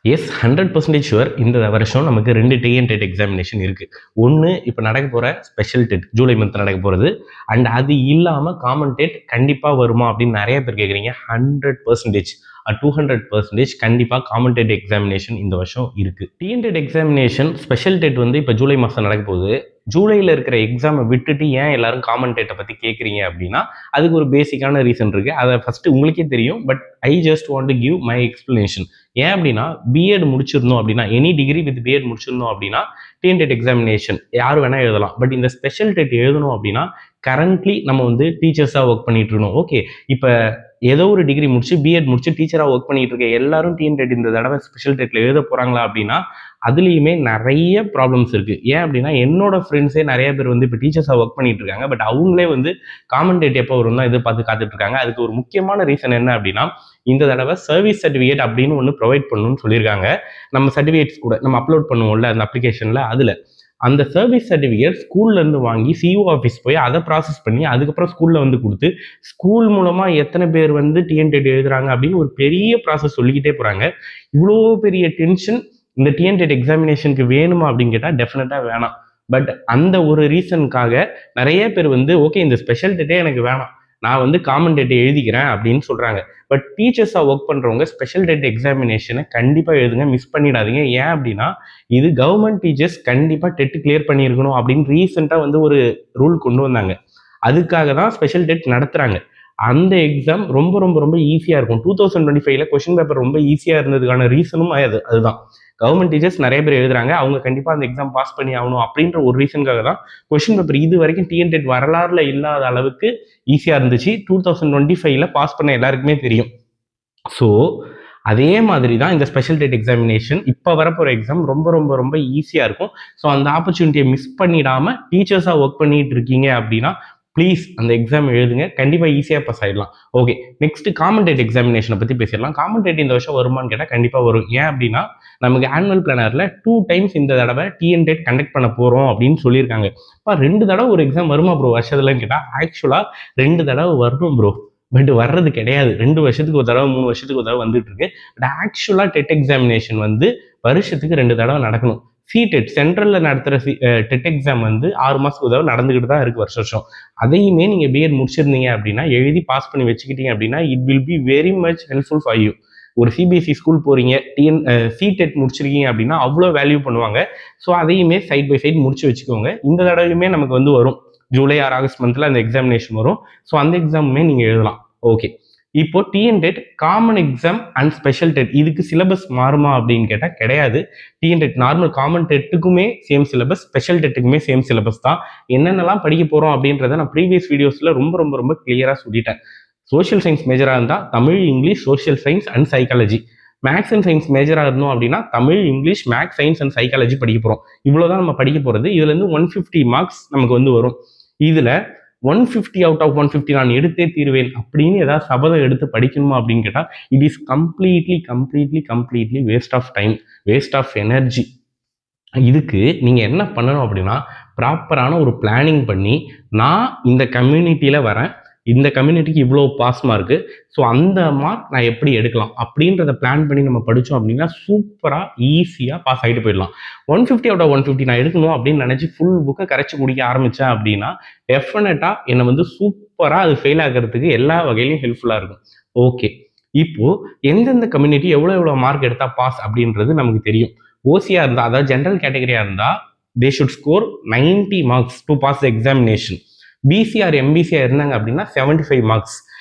S 100% sure. இந்த வருஷம் நமக்கு 2 டிஎன்டெட் எக்ஸாமினேஷன் இருக்குது. ஒன்று இப்போ நடக்க போகிற ஸ்பெஷல் டெட் ஜூலை மந்த் நடக்க போகிறது. அண்ட் அது இல்லாமல் காமன் டெட் கண்டிப்பாக வருமா அப்படின்னு நிறைய பேர் கேட்குறீங்க. 100% 200% கண்டிப்பாக காமன் டெட் எக்ஸாமினேஷன் இந்த வருஷம் இருக்குது. டிஎன்டெட் எக்ஸாமினேஷன் ஸ்பெஷல் டெட் வந்து இப்போ ஜூலை மாதம் நடக்க போகுது. ஜூலையில் இருக்கிற எக்ஸாமை விட்டுட்டு ஏன் எல்லாரும் காமன் டெட்டை பற்றி கேட்குறீங்க அப்படின்னா அதுக்கு ஒரு பேசிக்கான ரீசன் இருக்குது. அதை ஃபஸ்ட்டு உங்களுக்கே தெரியும். But I just want to give my explanation. ஏன் அப்படின்னா பிஎட் முடிச்சிருந்தோம் அப்படின்னா எனி டிகிரி வித் பிஎட் முடிச்சிருந்தோம் அப்படின்னா டிஎன்டெட் எக்ஸாமினேஷன் யார் வேணால் எழுதலாம். பட் இந்த ஸ்பெஷல் டெட் எழுதணும் அப்படின்னா கரண்ட்லி நம்ம வந்து டீச்சர்ஸாக ஒர்க் பண்ணிட்டு இருக்கணும். ஓகே, இப்போ ஏதோ ஒரு டிகிரி முடிச்சு பிஎட் முடிச்சு டீச்சராக ஒர்க் பண்ணிட்டு இருக்க எல்லாரும் டிஎன்டெட் இந்த தடவை ஸ்பெஷல் டெட்டில் எழுத போகிறாங்களா அப்படின்னா அதுலேயுமே நிறைய ப்ராப்ளம்ஸ் இருக்குது. ஏன் அப்படின்னா என்னோட ஃப்ரெண்ட்ஸே நிறைய பேர் வந்து இப்போ டீச்சர்ஸாக ஒர்க் பண்ணிட்டு இருக்காங்க. பட் அவங்களே வந்து காமன் டேட் எப்போ வரும் தான் எதிர்பார்த்து காத்துட்டு இருக்காங்க. அதுக்கு ஒரு முக்கியமான ரீசன் என்ன அப்படின்னா இந்த தடவை சர்வீஸ் சர்டிஃபிகேட் அப்படின்னு ஒன்று ப்ரொவைட் பண்ணணும்னு சொல்லியிருக்காங்க. நம்ம சர்டிஃபிகேட்ஸ் கூட நம்ம அப்லோட் பண்ணுவோம்ல அந்த அப்ளிகேஷனில், அதில் அந்த சர்வீஸ் சர்டிஃபிகேட் ஸ்கூல்லேருந்து வாங்கி சிஓ ஆஃபீஸ் போய் அதை ப்ராசஸ் பண்ணி அதுக்கப்புறம் ஸ்கூலில் வந்து கொடுத்து ஸ்கூல் மூலமாக எத்தனை பேர் வந்து டிஎன்டெட் எழுதுறாங்க அப்படின்னு ஒரு பெரிய ப்ராசஸ் சொல்லிக்கிட்டே போகிறாங்க. இவ்வளோ பெரிய டென்ஷன் இந்த டிஎன்டெட் எக்ஸாமினேஷனுக்கு வேணுமா அப்படின்னு கேட்டால் டெஃபினட்டாக வேணாம். பட் அந்த ஒரு ரீசனுக்காக நிறைய பேர் வந்து ஓகே இந்த ஸ்பெஷல் டெட்டே எனக்கு வேணாம், நான் வந்து காமன் டெட்டை எழுதிக்கிறேன் அப்படின்னு சொல்கிறாங்க. பட் டீச்சர்ஸாக ஒர்க் பண்ணுறவங்க ஸ்பெஷல் டெட் எக்ஸாமினேஷனை கண்டிப்பாக எழுதுங்க, மிஸ் பண்ணிடாதீங்க. ஏன் அப்படின்னா இது கவர்மெண்ட் டீச்சர்ஸ் கண்டிப்பாக டெட் கிளியர் பண்ணியிருக்கணும் அப்படின்னு ரீசெண்டாக வந்து ஒரு ரூல் கொண்டு வந்தாங்க. அதுக்காக தான் ஸ்பெஷல் டெட் நடத்துகிறாங்க. அந்த எக்ஸாம் ரொம்ப ரொம்ப ரொம்ப ஈஸியாக இருக்கும். 2025 கொஸ்டின் பேப்பர் ரொம்ப ஈஸியாக இருந்ததுக்கான ரீசனும் அதுதான். கவர்மெண்ட் டீச்சர்ஸ் நிறைய பேர் எழுதுறாங்க, அவங்க கண்டிப்பாக அந்த எக்ஸாம் பாஸ் பண்ணி ஆகணும் அப்படின்ற ஒரு ரீசனுக்காக தான் கொஸ்டின் பேப்பர் இது வரைக்கும் டிஎன்டெட் வரலாறுல இல்லாத அளவுக்கு ஈஸியாக இருந்துச்சு. 2025 பாஸ் பண்ண எல்லாருக்குமே தெரியும். ஸோ அதே மாதிரி தான் இந்த ஸ்பெஷல் டெட் எக்ஸாமினேஷன் இப்போ வரப்போகிற எக்ஸாம் ரொம்ப ரொம்ப ரொம்ப ஈஸியாக இருக்கும். ஸோ அந்த ஆப்பர்ச்சுனிட்டியை மிஸ் பண்ணிடாமல் டீச்சர்ஸாக ஒர்க் பண்ணிட்டு இருக்கீங்க அப்படின்னா ப்ளீஸ் அந்த எக்ஸாம் எழுதுங்க, கண்டிப்பாக ஈஸியாக பாஸ் ஆகிடலாம். ஓகே, நெக்ஸ்ட் காமன் டெட் எக்ஸாமினேஷனை பற்றி பேசிடலாம். காமன் டெட் இந்த வருஷம் வருமானு கேட்டால் கண்டிப்பாக வரும். ஏன் அப்படின்னா நமக்கு ஆனுவல் பிளானரில் 2 times இந்த தடவை டிஎன்டெட் கண்டக்ட் பண்ண போகிறோம் அப்படின்னு சொல்லியிருக்காங்க. இப்போ 2 தடவை ஒரு எக்ஸாம் வருமா ப்ரோ வருஷத்துலன்னு கேட்டால் ஆக்சுவலாக 2 தடவை வரணும் ப்ரோ. பட் வர்றது கிடையாது. 2 வருஷத்துக்கு ஒரு தடவை 3 வருஷத்துக்கு ஒரு தடவை வந்துட்டு இருக்கு. பட் ஆக்சுவலாக டெட் எக்ஸாமினேஷன் வந்து வருஷத்துக்கு 2 தடவை நடக்கணும். சிடெட் சென்ட்ரலில் நடத்துகிற டெட் எக்ஸாம் வந்து 6 மாதத்துக்கு ஒரு தடவை நடந்துக்கிட்டு தான் இருக்குது வருஷம். அதையுமே நீங்கள் பிஎட் முடிச்சிருந்தீங்க அப்படின்னா எழுதி பாஸ் பண்ணி வச்சுக்கிட்டீங்க அப்படின்னா it will be very much helpful for you. ஒரு சிபிஎஸ்சி ஸ்கூல் போகிறீங்க, சிடெட் முடிச்சிருக்கீங்க அப்படின்னா அவ்வளோ வேல்யூ பண்ணுவாங்க. ஸோ அதையுமே சைட் பை சைட் முடிச்சு வச்சுக்கோங்க. இந்த தடவையுமே நமக்கு வந்து வரும் ஜூலை ஆர் ஆகஸ்ட் மந்த்தில் அந்த எக்ஸாமினேஷன் வரும். ஸோ அந்த எக்ஸாமுமே நீங்கள் எழுதலாம். ஓகே, இப்போ TNTET common exam and special TET இதுக்கு சிலபஸ் மாறுமா அப்படின்னு கேட்டால் கிடையாது. டிஎன்டெட் நார்மல் காமன் டெட்டுக்குமே சேம் சிலபஸ், ஸ்பெஷல் டெட்டுக்குமே சேம் சிலபஸ் தான். என்னென்னலாம் படிக்க போகிறோம் அப்படின்றத நான் ப்ரீவியஸ் வீடியோஸில் ரொம்ப ரொம்ப ரொம்ப கிளியராக சொல்லிட்டேன். சோஷியல் சயின்ஸ் மேஜராக இருந்தால் Tamil, English, social science and psychology. Maths and science மேஜராக இருந்தோம் அப்படின்னா Tamil, English, maths, science and psychology படிக்க போகிறோம். இவ்வளோதான் நம்ம படிக்க போகிறது. இதுலேருந்து 150 மார்க்ஸ் நமக்கு வந்து வரும். இதில் 150 out of 150 நான் எடுத்தே தீருவேன் அப்படின்னு ஏதாவது சபதம் எடுத்து படிக்கணுமா அப்படின்னு கேட்டால் it is completely waste of time, waste of energy. இதுக்கு நீங்கள் என்ன பண்ணணும் அப்படின்னா ப்ராப்பரான ஒரு பிளானிங் பண்ணி நான் இந்த கம்யூனிட்டியில் வரேன், இந்த கம்யூனிட்டிக்கு இவ்வளோ பாஸ் மார்க்கு, ஸோ அந்த மார்க் நான் எப்படி எடுக்கலாம் அப்படின்றத பிளான் பண்ணி நம்ம படித்தோம் அப்படின்னா சூப்பராக ஈஸியாக பாஸ் ஆகிட்டு போயிடலாம். 150 out of 150 நான் எடுக்கணும் அப்படின்னு நினச்சி ஃபுல் புக்கை கரைச்சி குடிக்க ஆரம்பித்தேன் அப்படின்னா டெஃபினட்டாக என்னை வந்து சூப்பராக அது ஃபெயில் ஆகிறதுக்கு எல்லா வகையிலையும் ஹெல்ப்ஃபுல்லாக இருக்கும். ஓகே, இப்போது எந்தெந்த கம்யூனிட்டி எவ்வளோ மார்க் எடுத்தால் பாஸ் அப்படின்றது நமக்கு தெரியும். ஓசியாக இருந்தால், அதாவது ஜென்ரல் கேட்டகரியாக இருந்தால் they should score 90 marks to pass the examination. BC or MBC or இருந்தாங்க அப்படின்னா 75 marks.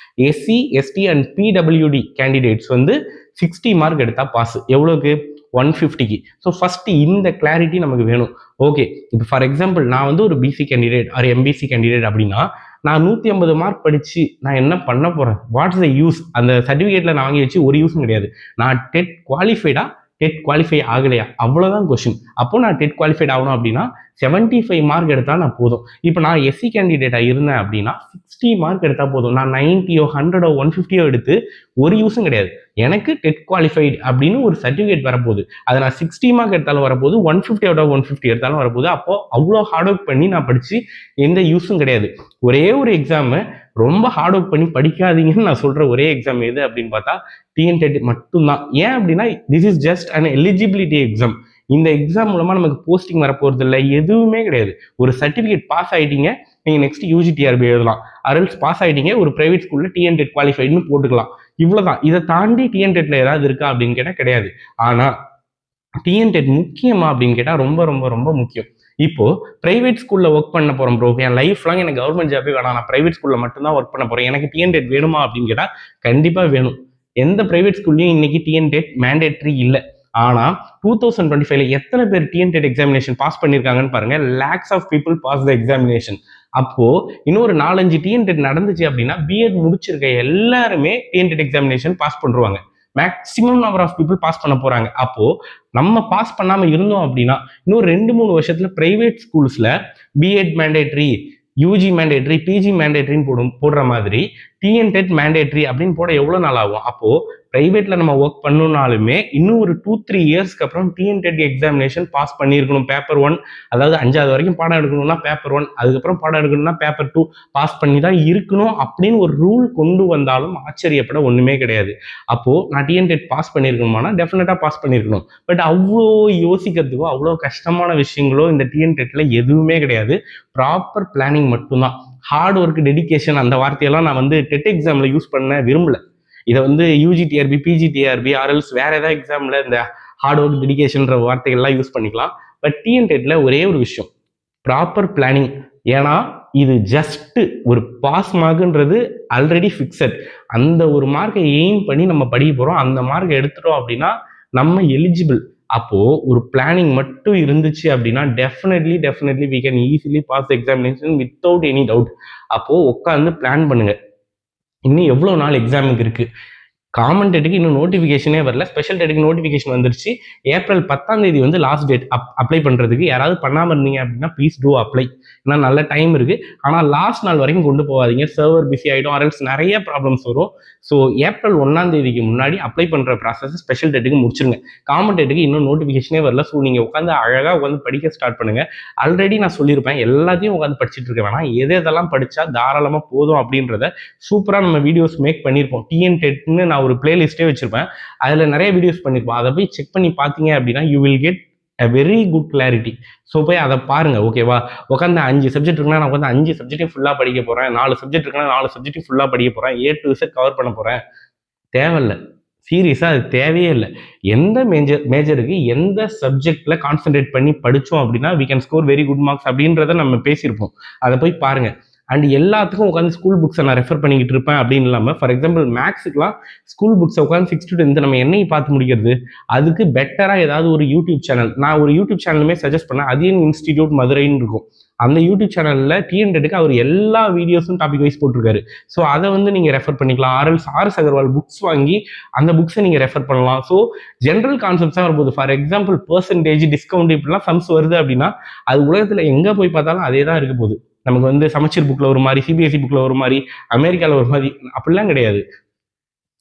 SC ST and PWD candidates வந்து 60 மார்க் எடுத்தால் பாஸ். எவ்வளோக்கு? 150க்கு. ஸோ ஃபஸ்ட்டு இந்த கிளாரிட்டி நமக்கு வேணும். ஓகே, இப்போ ஃபார் எக்ஸாம்பிள் நான் வந்து ஒரு BC candidate or MBC candidate அப்படின்னா நான் 150 மார்க் படித்து நான் என்ன பண்ண போகிறேன்? What's the use? அந்த சர்டிஃபிகேட்டில் நான் வாங்கி வச்சு ஒரு யூஸும் கிடையாது. நான் டெட் குவாலிஃபைடா, டெட் குவாலிஃபை ஆகலையா, அவ்வளோதான் கொஸ்டின். அப்போ நான் டெட் குவாலிஃபைட் ஆகணும் அப்படின்னா 75 மார்க் எடுத்தால் நான் போதும். இப்போ நான் எஸ்சி கேண்டிடேட்டாக இருந்தேன் அப்படின்னா 60 மார்க் எடுத்தால் போதும். நான் 90யோ 100ஓ 150யோ எடுத்து ஒரு யூஸும் கிடையாது. எனக்கு டெட் குவாலிஃபைடு அப்படின்னு ஒரு சர்டிஃபிகேட் வரப்போகுது. அதை நான் 60 மார்க் எடுத்தாலும் வரப்போகுது, 150 out of 150 எடுத்தாலும் வரப்போகுது. அப்போது அவ்வளோ ஹார்ட் ஒர்க் பண்ணி நான் படித்து எந்த யூஸும் கிடையாது. ஒரே ஒரு எக்ஸாமு ரொம்ப ஹார்ட் ஒர்க் பண்ணி படிக்காதீங்கன்னு நான் சொல்கிற ஒரே எக்ஸாம் எது அப்படின்னு பார்த்தா டிஎன்டெட் மட்டும்தான். ஏன் அப்படின்னா this is just an eligibility exam. இந்த எக்ஸாம் மூலமாக நமக்கு போஸ்டிங் வரப்போகிறது இல்லை, எதுவுமே கிடையாது. ஒரு சர்டிஃபிகேட் பாஸ் ஆகிட்டீங்க, நீங்கள் நெக்ஸ்ட் யூஜிடிஆர்பி எழுதலாம். அரல்ஸ் பாஸ் ஆகிட்டீங்க, ஒரு ப்ரைவேட் ஸ்கூலில் டிஎன்டெட் குவாலிஃபைடுன்னு போட்டுக்கலாம். இவ்வளோதான். இதை தாண்டி டிஎன்டெட்ல ஏதாவது இருக்கா அப்படின்னு கேட்டால் கிடையாது. ஆனால் டிஎன்டெட் முக்கியமா அப்படின்னு கேட்டால் ரொம்ப ரொம்ப ரொம்ப முக்கியம். இப்போ பிரைவேட் ஸ்கூல்ல ஒர்க் பண்ண போறோம் ப்ரோ, என் லைஃப் லாங் எனக்கு கவர்மெண்ட் ஜாபே வேணாம், நான் பிரைவேட் ஸ்கூல்ல மட்டும்தான் ஒர்க் பண்ண போறேன், எனக்கு டிஎன்டெட் வேணுமா அப்படின்னு கேட்டா கண்டிப்பா வேணும். எந்த பிரைவேட் ஸ்கூல்லையும் இன்னைக்கு டிஎன்டெட் மேண்டேட்ரி இல்லை. ஆனா 2025ல எத்தனை பேர் டிஎன்டெட் எக்ஸாமினேஷன் பாஸ் பண்ணிருக்காங்கன்னு பாருங்க. Lakhs of people pass the examination. அப்போ இன்னும் ஒரு 4-5 டிஎன்டெட் நடந்துச்சு அப்படின்னா பிஎட் முடிச்சிருக்க எல்லாருமே டிஎன்டெட் எக்ஸாமினேஷன் பாஸ் பண்ணுவாங்க. Maximum number of people pass பண்ண போறாங்க. அப்போ நம்ம பாஸ் பண்ணாம இருந்தோம் அப்படின்னா இன்னும் 2-3 வருஷத்துல பிரைவேட் ஸ்கூல்ஸ்ல BEd mandatory, UG mandatory, PG மேண்டேட்ரின்னு போடுற மாதிரி டிஎன்டெட் மேண்டேட்ரி அப்படின்னு போட எவ்வளவு நாள் ஆகும்? அப்போ பிரைவேட்ல நம்ம ஒர்க் பண்ணணும்னாலுமே இன்னும் ஒரு 2-3 இயர்ஸ்க்கு அப்புறம் டிஎன்டெட் எக்ஸாமினேஷன் பாஸ் பண்ணியிருக்கணும். பேப்பர் 1, அதாவது 5வது வரைக்கும் பாடம் எடுக்கணும்னா பேப்பர் 1, அதுக்கப்புறம் பாடம் எடுக்கணும்னா பேப்பர் 2 பாஸ் பண்ணி தான் இருக்கணும் அப்படின்னு ஒரு ரூல் கொண்டு வந்தாலும் ஆச்சரியப்பட ஒண்ணுமே கிடையாது. அப்போ நான் டிஎன்டெட் பாஸ் பண்ணியிருக்கணுமானா டெஃபினட்டா பாஸ் பண்ணியிருக்கணும். பட் அவ்வளோ யோசிக்கிறதுக்கோ அவ்வளோ கஷ்டமான விஷயங்களோ இந்த டிஎன்டெட்ல எதுவுமே கிடையாது. ப்ராப்பர் பிளானிங் மட்டும்தான். ஹார்ட் ஒர்க், டெடிகேஷன் அந்த வார்த்தையெல்லாம் நான் வந்து டெட் எக்ஸாம்ல யூஸ் பண்ண விரும்பல. இதை வந்து யூஜிடிஆர்பி, பிஜிடிஆர்பி, ஆர்எல்ஸ் வேற ஏதாவது எக்ஸாம்ல இந்த ஹார்ட் ஒர்க், டெடிகேஷன்ற வார்த்தைகள்லாம் யூஸ் பண்ணிக்கலாம். பட் டிஎன்டெட்ல ஒரே ஒரு விஷயம், ப்ராப்பர் பிளானிங். ஏன்னா இது ஜஸ்ட் ஒரு பாஸ் மார்க்ன்றது ஆல்ரெடி ஃபிக்ஸட். அந்த ஒரு மார்க்கை எய்ம் பண்ணி நம்ம படிக்க போறோம். அந்த மார்க்கை எடுத்துட்டோம் அப்படின்னா நம்ம எலிஜிபிள். அப்போ ஒரு பிளானிங் மட்டும் இருந்துச்சு அப்படின்னா definitely we can easily pass the examination without any doubt. அப்போ உட்காந்து பிளான் பண்ணுங்க. இன்னும் எவ்வளவு நாள் எக்ஸாமுக்கு இருக்கு? காமன் டெட்டுக்கு இன்னும் நோட்டிஃபிகேஷனே வரல. ஸ்பெஷல் டெட்டுக்கு நோட்டிஃபிகேஷன் வந்துருச்சு. ஏப்ரல் 10ஆம் தேதி வந்து லாஸ்ட் டேட் அப்ளை பண்றதுக்கு. யாராவது பண்ணாம இருந்தீங்க அப்படின்னா ப்ளீஸ் டூ அப்ளை. ஏன்னா நல்ல டைம் இருக்கு. ஆனால் லாஸ்ட் நாள் வரைக்கும் கொண்டு போகாதீங்க, சர்வர் பிஸி ஆகிடும், அரல்ஸ் நிறைய ப்ராப்ளம்ஸ் வரும். ஸோ ஏப்ரல் 1ஆம் தேதிக்கு முன்னாடி அப்ளை பண்ற ப்ராசஸ் ஸ்பெஷல் டெட்டுக்கு முடிச்சிருங்க. காமன் டெட்டுக்கு இன்னும் நோட்டிஃபிகேஷனே வரல. ஸோ நீங்க உட்காந்து அழகாக உட்காந்து படிக்க ஸ்டார்ட் பண்ணுங்க. ஆல்ரெடி நான் சொல்லியிருப்பேன், எல்லாத்தையும் உட்காந்து படிச்சுட்டு இருக்க வேணாம், எதெல்லாம் படிச்சா தாராளமாக போதும் அப்படின்றத சூப்பராக நம்ம வீடியோஸ் மேக் பண்ணியிருப்போம். டிஎன்டெட்னு நான் ஒரு பிளேலிஸ்டே வச்சிருப்பேன். அதுல நிறைய வீடியோஸ் பண்ணிருப்போம். அதை போய் செக் பண்ணி பார்த்தீங்க அப்படின்னா you will get a very good clarity. So போய் அதை பாருங்க. ஓகேவா? உட்காந்து 5 சப்ஜெக்ட் இருக்குன்னா நான் உட்காந்து 5 சப்ஜெக்டையும் ஃபுல்லாக படிக்க போறேன், 4 சப்ஜெக்ட் இருக்குன்னா 4 சப்ஜெக்டையும் ஃபுல்லாக படிக்க போறேன், A to Z கவர் பண்ண போறேன், தேவையில்லை. சீரியஸா அது தேவையே இல்லை. எந்த மேஜருக்கு எந்த சப்ஜெக்ட்ல கான்சென்ட்ரேட் பண்ணி படிச்சோம் அப்படின்னா we can score very good marks அப்படின்றத நம்ம பேசியிருப்போம். அதை போய் பாருங்க. அண்ட் எல்லாத்துக்கும் உட்காந்து ஸ்கூல் புக்ஸை நான் ரெஃபர் பண்ணிக்கிட்டு இருப்பேன் அப்படின்னு இல்லாமல், ஃபார் எக்ஸாம்பிள் மேக்ஸுக்குலாம் ஸ்கூல் புக்ஸை உட்காந்து 6 to 10 நம்ம என்னையை பார்த்து முடிக்கிறது? அதுக்கு பெட்டராக ஏதாவது ஒரு யூடியூப் சேனல், நான் ஒரு யூடியூப் சேனலுமே சஜஸ்ட் பண்ணேன், அதியன் இன்ஸ்டிடியூட் மதுரைன்னு இருக்கும். அந்த யூடியூப் சேனலில் டிஎன்டெட்டுக்கு அவர் எல்லா வீடியோஸும் டாபிக் வைஸ் போட்டிருக்காரு. ஸோ அதை வந்து நீங்கள் ரெஃபர் பண்ணிக்கலாம். ஆர்எஸ் அகர்வால் புக்ஸ் வாங்கி அந்த புக்ஸை நீங்கள் ரெஃபர் பண்ணலாம். ஸோ ஜென்ரல் கான்செப்ட்ஸாக வரும்போது, ஃபார் எக்ஸாம்பிள் பர்சன்டேஜ், டிஸ்கவுண்ட் இப்படிலாம் சம்ஸ் வருது அப்படின்னா அது உலகத்தில் எங்கே போய் பார்த்தாலும் அதே தான் இருக்க போகுது. நமக்கு வந்து சமச்சீர் புக்ல ஒரு மாதிரி, சிபிஎஸ்சி புக்ல ஒரு மாதிரி, அமெரிக்காவில் ஒரு மாதிரி, அப்படிலாம் கிடையாது.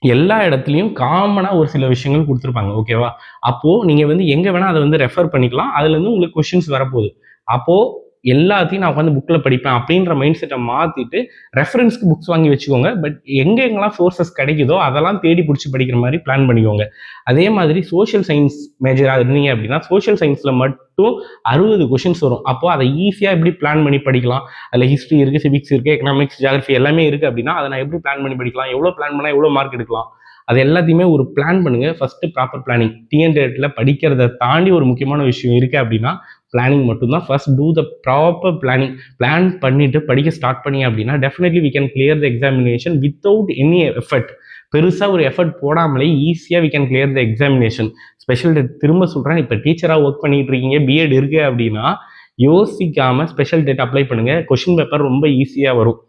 எல்லா இடத்துலையும் காமனா ஒரு சில விஷயங்கள் கொடுத்துருப்பாங்க. ஓகேவா? அப்போ நீங்க வந்து எங்க வேணா அதை வந்து ரெஃபர் பண்ணிக்கலாம். அதுல இருந்து உங்களுக்கு கொஸ்டின்ஸ் வரப்போகுது. அப்போ எல்லாத்தையும் நான் உட்காந்து புக்கில் படிப்பேன் அப்படின்ற மைண்ட் செட்டை மாற்றிட்டு ரெஃபரன்ஸ்க்கு புக்ஸ் வாங்கி வச்சுக்கோங்க. பட் எங்கெங்கெல்லாம் சோர்சஸ் கிடைக்குதோ அதெல்லாம் தேடி பிடிச்சி படிக்கிற மாதிரி பிளான் பண்ணிக்கோங்க. அதே மாதிரி சோஷியல் சயின்ஸ் மேஜராக இருந்தீங்க அப்படின்னா சோஷியல் சயின்ஸில் மட்டும் 60 கொஷின்ஸ் வரும். அப்போது அதை ஈஸியாக எப்படி பிளான் பண்ணி படிக்கலாம்? அதில் ஹிஸ்ட்ரி இருக்குது, சிவிக்ஸ் இருக்குது, எக்கனாமிக்ஸ், ஜியாகிரஃபி எல்லாமே இருக்குது அப்படின்னா அதை நான் எப்படி பிளான் பண்ணி படிக்கலாம்? எவ்வளோ பிளான் பண்ணால் எவ்வளோ மார்க் எடுக்கலாம்? அது எல்லாத்தையுமே ஒரு பிளான் பண்ணுங்கள். First proper planning. டிஎன்டெட்டில் படிக்கிறத தாண்டி ஒரு முக்கியமான விஷயம் இருக்குது அப்படின்னா பிளானிங் மட்டும்தான். First do the proper planning. Plan பண்ணிட்டு படிக்க ஸ்டார்ட் பண்ணி அப்படின்னா definitely we can clear the examination without any effort. பெருசாக ஒரு எஃபர்ட் போடாமலே ஈஸியாக we can clear the examination. Special TET திரும்ப சொல்கிறேன், இப்போ டீச்சராக ஒர்க் பண்ணிட்டு இருக்கீங்க, பிஎட் இருக்குது அப்படின்னா யோசிக்காமல் ஸ்பெஷல் டெட் அப்ளை பண்ணுங்கள். கொஷின் பேப்பர் ரொம்ப ஈஸியாக வரும்.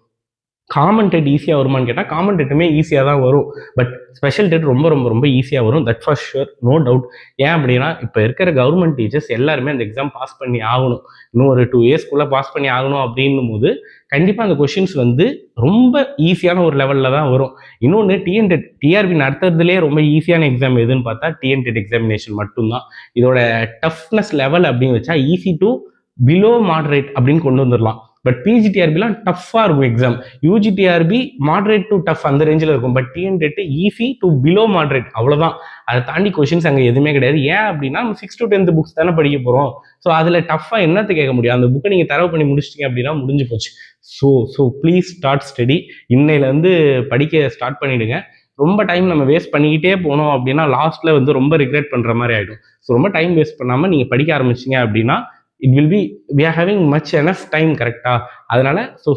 காமன் டெட் ஈஸியாக வருமானு கேட்டால் காமன் டெட்டுமே ஈஸியாக தான் வரும். பட் ஸ்பெஷல் டெட் ரொம்ப ரொம்ப ரொம்ப ஈஸியாக வரும். That for sure, no doubt. ஏன் அப்படின்னா இப்போ இருக்கிற கவர்மெண்ட் டீச்சர்ஸ் எல்லாருமே அந்த எக்ஸாம் பாஸ் பண்ணி ஆகணும். இன்னும் ஒரு 2 இயர்ஸ்க்குள்ளே பாஸ் பண்ணி ஆகணும் அப்படின்னும் போது கண்டிப்பாக அந்த கொஷின்ஸ் வந்து ரொம்ப ஈஸியான ஒரு லெவலில் தான் வரும். இன்னொன்று டிஎன்டெட், டிஆர்பி நடத்துறதுலேயே ரொம்ப ஈஸியான எக்ஸாம் எதுன்னு பார்த்தா டிஎன்டெட் எக்ஸாமினேஷன் மட்டும்தான். இதோட டஃப்னஸ் லெவல் அப்படின்னு வச்சா ஈஸி டு பிலோ மாடரேட் அப்படின்னு கொண்டு வந்துடலாம். பட் பிஜிடிஆர்பிலாம் டஃப்பாக இருக்கும் exam. UGTRB moderate to tough அந்த ரேஞ்சில் இருக்கும். But TNTET easy to below moderate, அவ்வளோதான். அதை தாண்டி கொஷின்ஸ் அங்கே எதுவுமே கிடையாது. ஏன் அப்படின்னா நம்ம 6th to 10th புக்ஸ் தானே படிக்க போகிறோம். ஸோ அதில் டஃப்பாக என்னத்தை கேட்க முடியும்? அந்த புக்கை நீங்கள் தரவு பண்ணி முடிச்சிட்டிங்க அப்படின்னா முடிஞ்சு போச்சு. So please start study. இன்னையிலேருந்து படிக்க ஸ்டார்ட் பண்ணிவிடுங்க. ரொம்ப டைம் நம்ம வேஸ்ட் பண்ணிக்கிட்டே போனோம் அப்படின்னா லாஸ்ட்டில் வந்து ரொம்ப ரிக்ரெட் பண்ணுற மாதிரி ஆகிடும். ஸோ ரொம்ப டைம் வேஸ்ட் பண்ணாமல் நீங்கள் படிக்க ஆரம்பிச்சிங்க அப்படின்னா it will be we are having much enough time, கரெக்டாக? அதனால ஸோ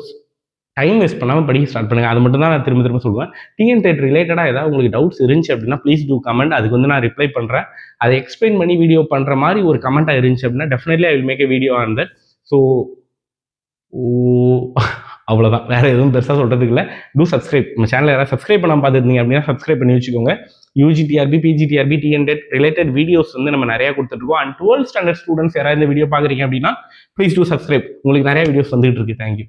டைம் வேஸ்ட் பண்ணாமல் படிக்க ஸ்டார்ட் பண்ணுங்க. அது மட்டும் தான் நான் திரும்ப திரும்ப சொல்லுவேன். டிஎன்டெட் ரிலேட்டடாக ஏதாவது உங்களுக்கு டவுட்ஸ் இருந்துச்சு அப்படின்னா ப்ளீஸ் டூ கமெண்ட். அதுக்கு வந்து நான் ரிப்ளை பண்ணுறேன். அதை எக்ஸ்பிளைன் பண்ணி வீடியோ பண்ணுற மாதிரி ஒரு கமெண்ட்டாக இருந்துச்சு அப்படின்னா definitely I will make a video on that. So அவ்வளோதான், வேறு எதுவும் பெருசாக சொல்கிறதுக்கு இல்லை. Do subscribe. நம்ம சேனல் யாராவது சப்ஸ்கிரைப் பண்ணாமல் பார்த்துருந்தீங்க அப்படின்னா சப்ஸ்கிரைப் பண்ணி வச்சுக்கோங்க. UGTRB, PGTRB, TNTET related videos வந்து நம்ம நிறையா கொடுத்துருக்கோம். அண்ட் 12th standard ஸ்டூடெண்ட்ஸ் யாராவது இந்த வீடியோ பார்க்குறீங்க அப்படின்னா ப்ளீஸ் டூ சப்ஸ்கிரைப். உங்களுக்கு நிறைய வீடியோஸ் வந்துகிட்டு இருக்கு. தேங்க்யூ.